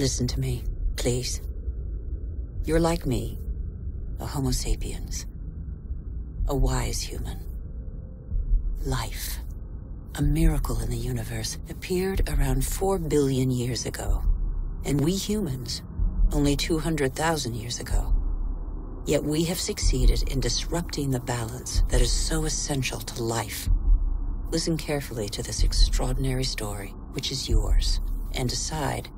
Listen to me, please. You're like me, a Homo sapiens, a wise human. Life, a miracle in the universe, appeared around 4 billion years ago, and we humans, only 200,000 years ago. Yet we have succeeded in disrupting the balance that is so essential to life. Listen carefully to this extraordinary story, which is yours, and decide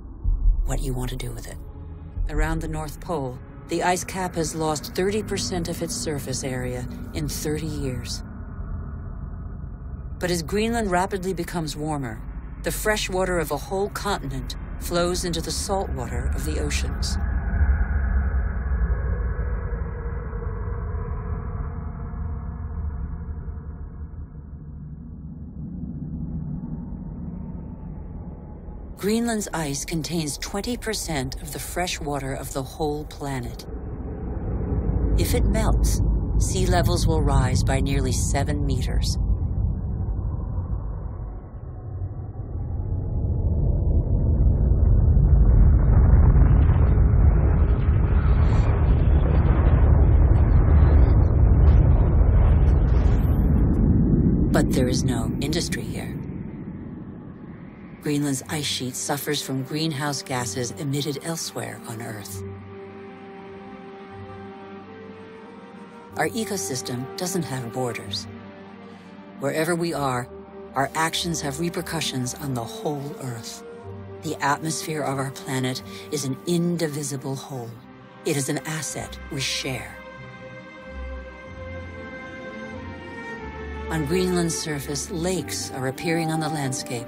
what you want to do with it. Around the North Pole, the ice cap has lost 30% of its surface area in 30 years. But as Greenland rapidly becomes warmer, the fresh water of a whole continent flows into the salt water of the oceans. Greenland's ice contains 20% of the fresh water of the whole planet. If it melts, sea levels will rise by nearly 7 meters. But there is no industry here. Greenland's ice sheet suffers from greenhouse gases emitted elsewhere on Earth. Our ecosystem doesn't have borders. Wherever we are, our actions have repercussions on the whole Earth. The atmosphere of our planet is an indivisible whole. It is an asset we share. On Greenland's surface, lakes are appearing on the landscape.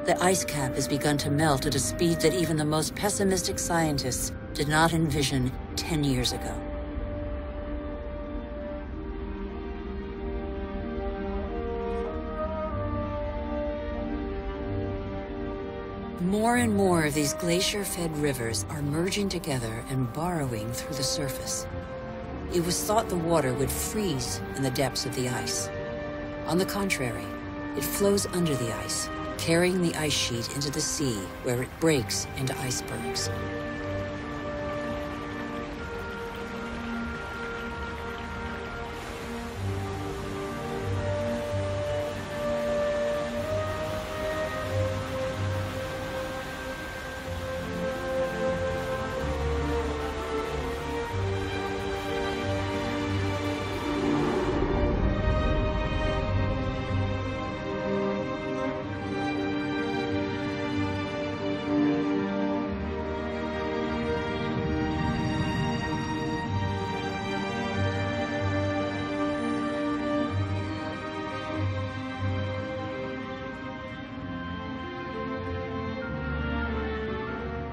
The ice cap has begun to melt at a speed that even the most pessimistic scientists did not envision 10 years ago. More and more of these glacier-fed rivers are merging together and burrowing through the surface. It was thought the water would freeze in the depths of the ice. On the contrary, it flows under the ice, carrying the ice sheet into the sea, where it breaks into icebergs.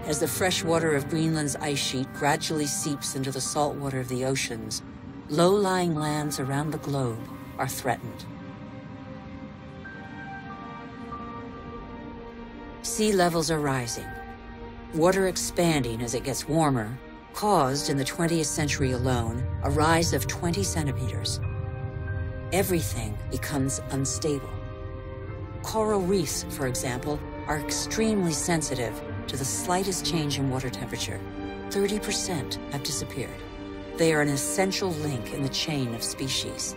As the fresh water of Greenland's ice sheet gradually seeps into the salt water of the oceans, low-lying lands around the globe are threatened. Sea levels are rising, water expanding as it gets warmer, caused in the 20th century alone a rise of 20 centimeters. Everything becomes unstable. Coral reefs, for example, are extremely sensitive to the slightest change in water temperature. 30% have disappeared. They are an essential link in the chain of species.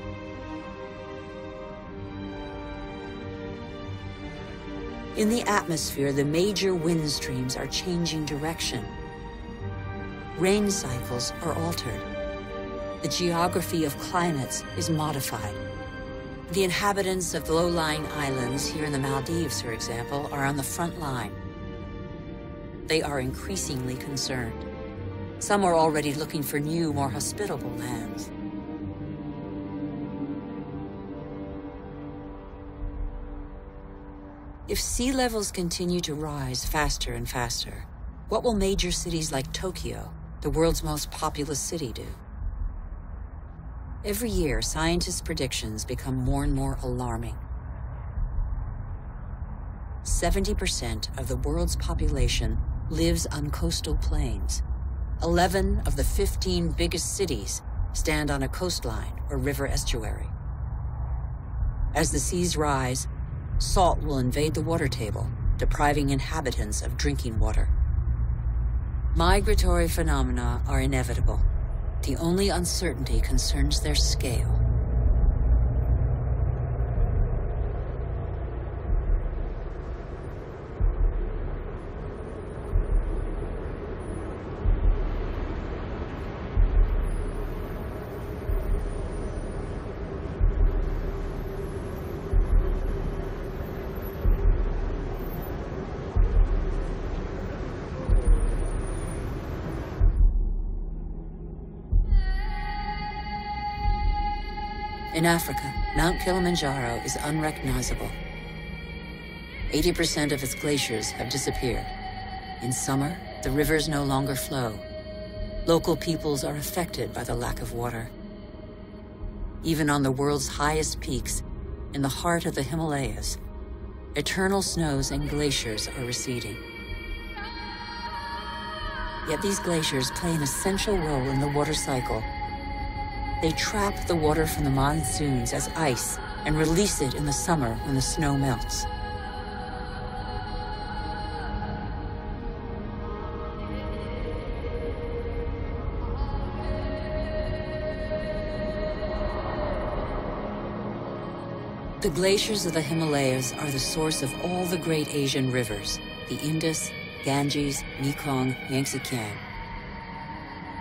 In the atmosphere, the major wind streams are changing direction. Rain cycles are altered. The geography of climates is modified. The inhabitants of low-lying islands here in the Maldives, for example, are on the front line. They are increasingly concerned. Some are already looking for new, more hospitable lands. If sea levels continue to rise faster and faster, what will major cities like Tokyo, the world's most populous city, do? Every year, scientists' predictions become more and more alarming. 70% of the world's population lives on coastal plains. 11 of the 15 biggest cities stand on a coastline or river estuary. As the seas rise, salt will invade the water table, depriving inhabitants of drinking water. Migratory phenomena are inevitable. The only uncertainty concerns their scale. In Africa, Mount Kilimanjaro is unrecognizable. 80% of its glaciers have disappeared. In summer, the rivers no longer flow. Local peoples are affected by the lack of water. Even on the world's highest peaks, in the heart of the Himalayas, eternal snows and glaciers are receding. Yet these glaciers play an essential role in the water cycle. They trap the water from the monsoons as ice and release it in the summer when the snow melts. The glaciers of the Himalayas are the source of all the great Asian rivers, the Indus, Ganges, Mekong, Yangtze-Kiang.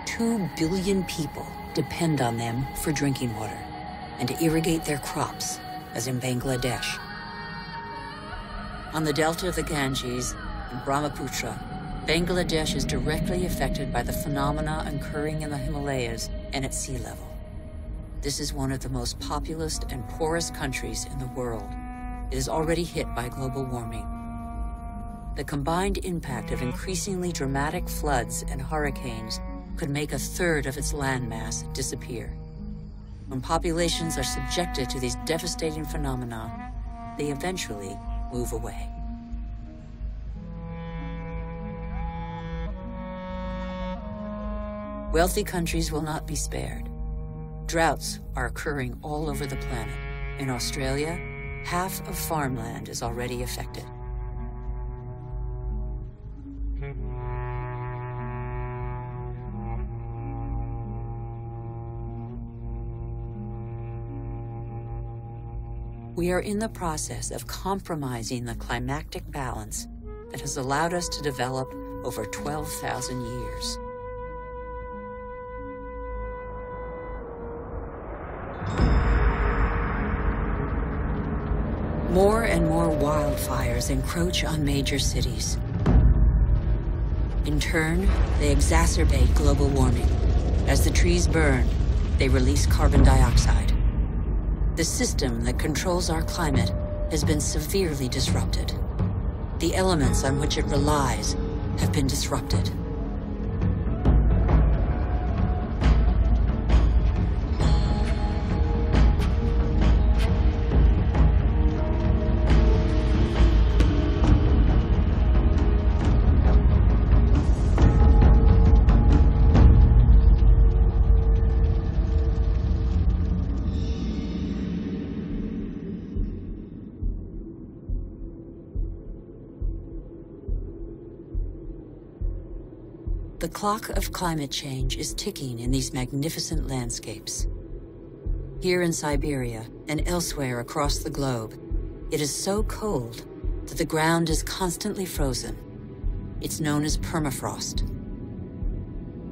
2 billion people depend on them for drinking water and to irrigate their crops, as in Bangladesh. On the delta of the Ganges and Brahmaputra, Bangladesh is directly affected by the phenomena occurring in the Himalayas and at sea level. This is one of the most populous and poorest countries in the world. It is already hit by global warming. The combined impact of increasingly dramatic floods and hurricanes could make 1/3 of its landmass disappear. When populations are subjected to these devastating phenomena, they eventually move away. Wealthy countries will not be spared. Droughts are occurring all over the planet. In Australia, half of farmland is already affected. We are in the process of compromising the climactic balance that has allowed us to develop over 12,000 years. More and more wildfires encroach on major cities. In turn, they exacerbate global warming. As the trees burn, they release carbon dioxide. The system that controls our climate has been severely disrupted. The elements on which it relies have been disrupted. The clock of climate change is ticking in these magnificent landscapes. Here in Siberia and elsewhere across the globe, it is so cold that the ground is constantly frozen. It's known as permafrost.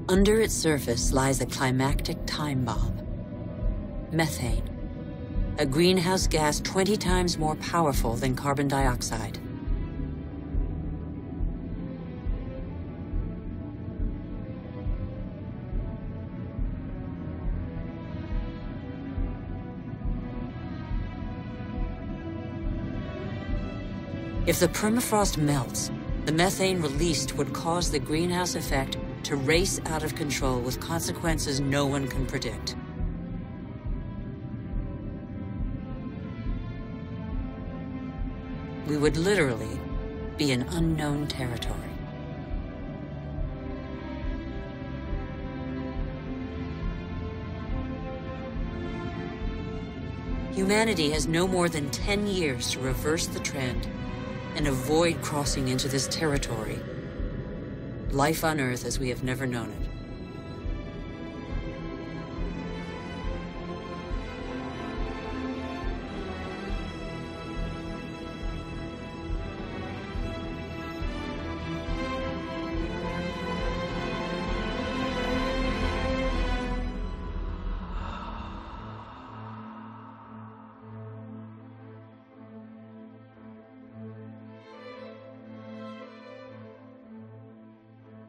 Under its surface lies a climactic time bomb. Methane, a greenhouse gas 20 times more powerful than carbon dioxide. If the permafrost melts, the methane released would cause the greenhouse effect to race out of control with consequences no one can predict. We would literally be in unknown territory. Humanity has no more than 10 years to reverse the trend and avoid crossing into this territory. Life on Earth as we have never known it.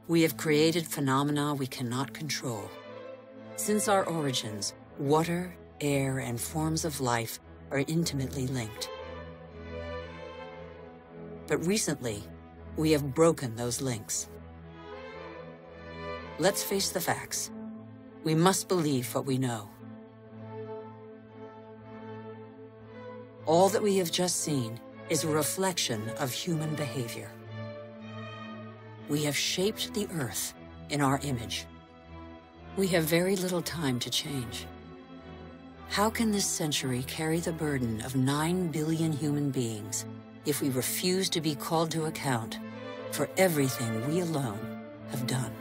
We have created phenomena we cannot control. Since our origins, water, air, and forms of life are intimately linked. But recently, we have broken those links. Let's face the facts. We must believe what we know. All that we have just seen is a reflection of human behavior. We have shaped the Earth in our image. We have very little time to change. How can this century carry the burden of 9 billion human beings if we refuse to be called to account for everything we alone have done?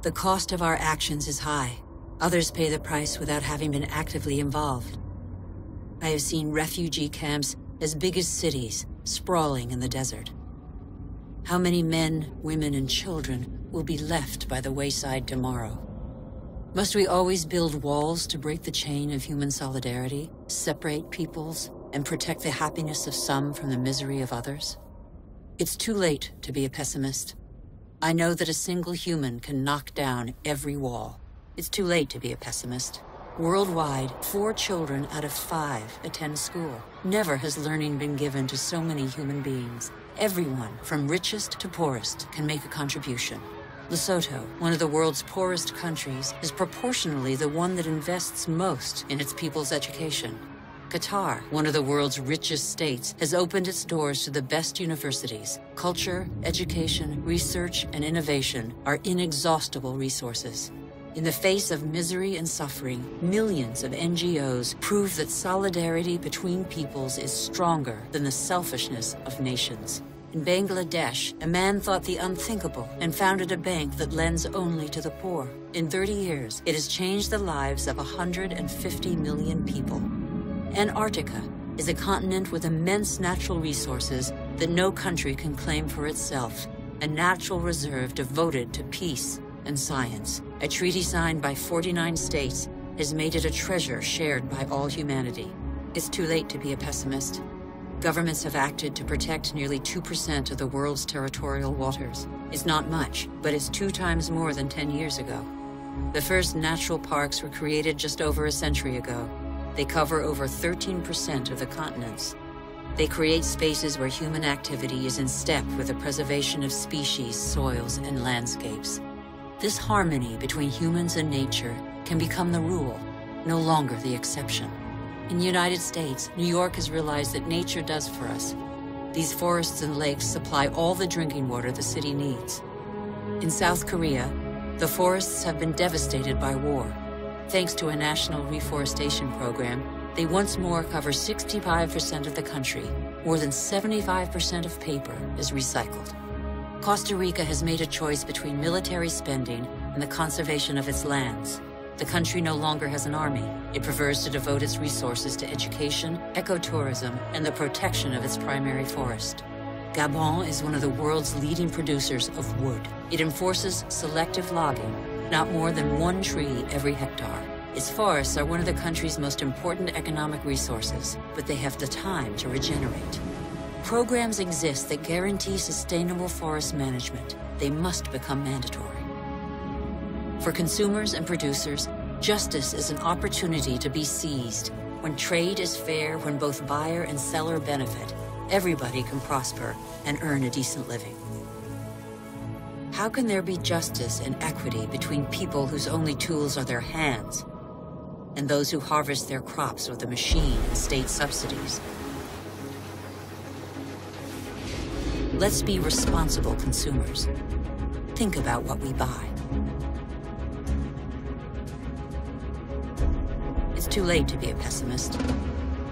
The cost of our actions is high. Others pay the price without having been actively involved. I have seen refugee camps as big as cities, sprawling in the desert. How many men, women, and children will be left by the wayside tomorrow? Must we always build walls to break the chain of human solidarity, separate peoples, and protect the happiness of some from the misery of others? It's too late to be a pessimist. I know that a single human can knock down every wall. It's too late to be a pessimist. Worldwide, 4 children out of 5 attend school. Never has learning been given to so many human beings. Everyone, from richest to poorest, can make a contribution. Lesotho, one of the world's poorest countries, is proportionally the one that invests most in its people's education. Qatar, one of the world's richest states, has opened its doors to the best universities. Culture, education, research, and innovation are inexhaustible resources. In the face of misery and suffering, millions of NGOs prove that solidarity between peoples is stronger than the selfishness of nations. In Bangladesh, a man thought the unthinkable and founded a bank that lends only to the poor. In 30 years, it has changed the lives of 150 million people. Antarctica is a continent with immense natural resources that no country can claim for itself, a natural reserve devoted to peace and science. A treaty signed by 49 states has made it a treasure shared by all humanity. It's too late to be a pessimist. Governments have acted to protect nearly 2% of the world's territorial waters. It's not much, but it's 2 times more than 10 years ago. The first natural parks were created just over a century ago. They cover over 13% of the continents. They create spaces where human activity is in step with the preservation of species, soils, and landscapes. This harmony between humans and nature can become the rule, no longer the exception. In the United States, New York has realized that nature does for us. These forests and lakes supply all the drinking water the city needs. In South Korea, the forests have been devastated by war. Thanks to a national reforestation program, they once more cover 65% of the country. More than 75% of paper is recycled. Costa Rica has made a choice between military spending and the conservation of its lands. The country no longer has an army. It prefers to devote its resources to education, ecotourism, and the protection of its primary forest. Gabon is one of the world's leading producers of wood. It enforces selective logging, not more than 1 tree every hectare. Its forests are one of the country's most important economic resources, but they have the time to regenerate. Programs exist that guarantee sustainable forest management. They must become mandatory. For consumers and producers, justice is an opportunity to be seized. When trade is fair, when both buyer and seller benefit, everybody can prosper and earn a decent living. How can there be justice and equity between people whose only tools are their hands and those who harvest their crops with a machine and state subsidies? Let's be responsible consumers. Think about what we buy. It's too late to be a pessimist.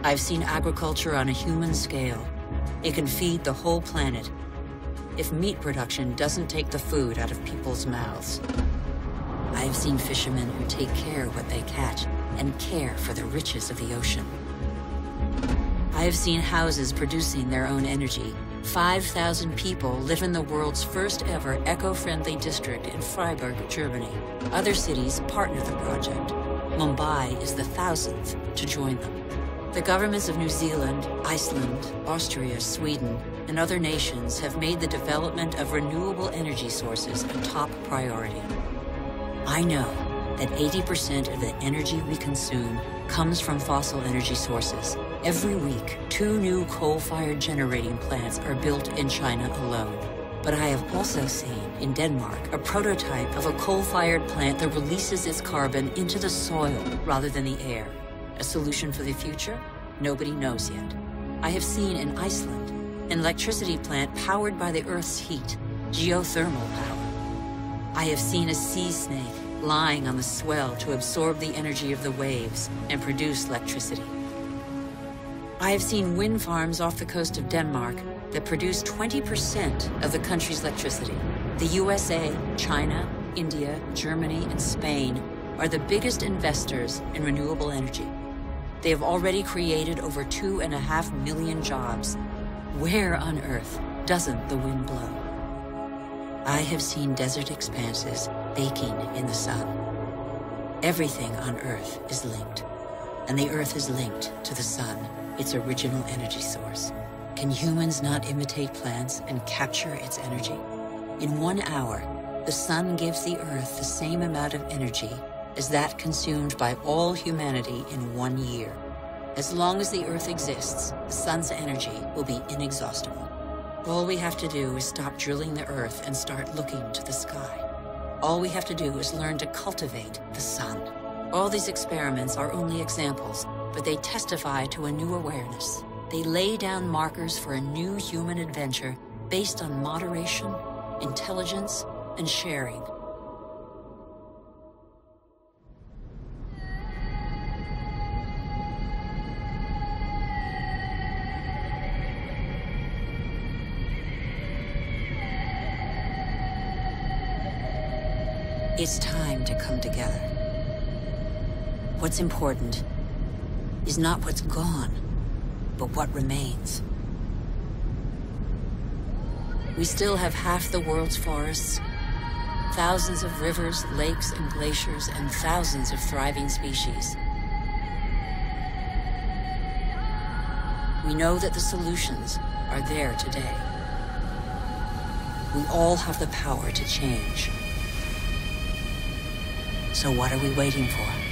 I've seen agriculture on a human scale. It can feed the whole planet if meat production doesn't take the food out of people's mouths. I have seen fishermen who take care of what they catch and care for the riches of the ocean. I have seen houses producing their own energy. 5,000 people live in the world's first ever eco-friendly district in Freiburg, Germany. Other cities partner the project. Mumbai is the 1,000th to join them. The governments of New Zealand, Iceland, Austria, Sweden, and other nations have made the development of renewable energy sources a top priority. I know that 80% of the energy we consume comes from fossil energy sources. Every week, 2 new coal-fired generating plants are built in China alone. But I have also seen, in Denmark, a prototype of a coal-fired plant that releases its carbon into the soil rather than the air. A solution for the future? Nobody knows yet. I have seen in Iceland an electricity plant powered by the Earth's heat, geothermal power. I have seen a sea snake lying on the swell to absorb the energy of the waves and produce electricity. I have seen wind farms off the coast of Denmark that produce 20% of the country's electricity. The USA, China, India, Germany, and Spain are the biggest investors in renewable energy. They have already created over 2.5 million jobs. Where on earth doesn't the wind blow? I have seen desert expanses baking in the sun. Everything on Earth is linked, and the Earth is linked to the sun, its original energy source. Can humans not imitate plants and capture its energy? In 1 hour, the sun gives the Earth the same amount of energy as that consumed by all humanity in 1 year. As long as the Earth exists, the sun's energy will be inexhaustible. All we have to do is stop drilling the Earth and start looking to the sky. All we have to do is learn to cultivate the sun. All these experiments are only examples, but they testify to a new awareness. They lay down markers for a new human adventure based on moderation, intelligence, and sharing. It's time to come together. What's important is not what's gone, but what remains. We still have half the world's forests, thousands of rivers, lakes, and glaciers, and thousands of thriving species. We know that the solutions are there today. We all have the power to change. So what are we waiting for?